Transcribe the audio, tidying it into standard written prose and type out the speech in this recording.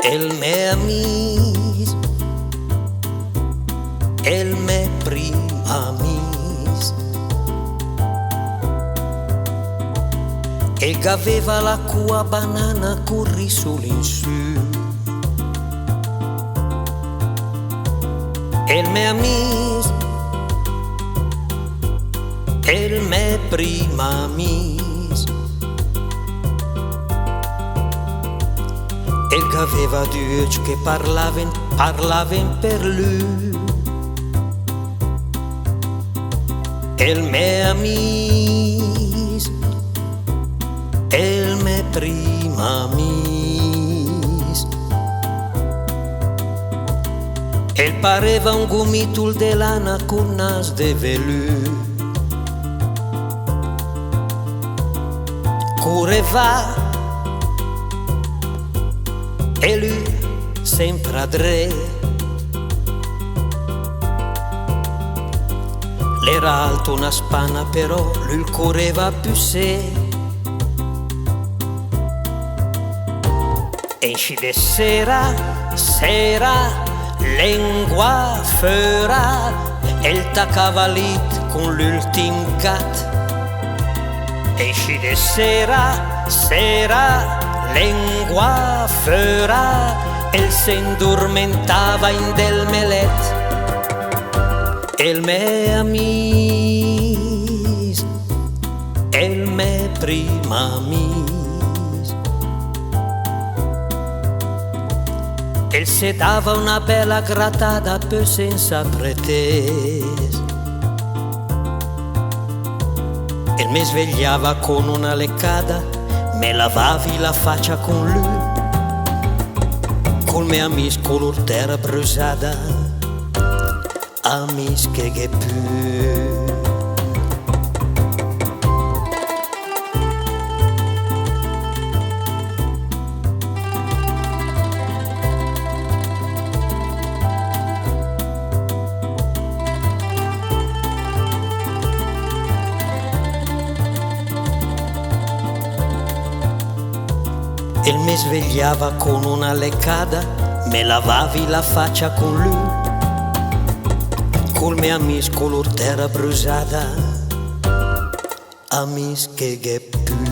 El me amis, el me amis, e che aveva la cua banana corri sull'insù. El me amis, el me amis, e che aveva due occhi che parlaven per lui. El me amis, el me amis, el pareva un gomitul de lana con nas de velù. Correva e lui sempre a dre. L'era alto una spanna però lui correva più sé. E esci de sera, lengua fora, el tacava lit con l'ultim gat. Esci de sera, lengua fora, el s'endormentava in del melet. El me amis, el me amis, el se dava una bella grattata per senza pretesa. El me svegliava con una leccata, me lavavi la faccia con lui, col me amis color terra brusata, amis che più. El me svegliava con una leccata, me lavavi la faccia con lui, col me amis color terra brusata, amis che più.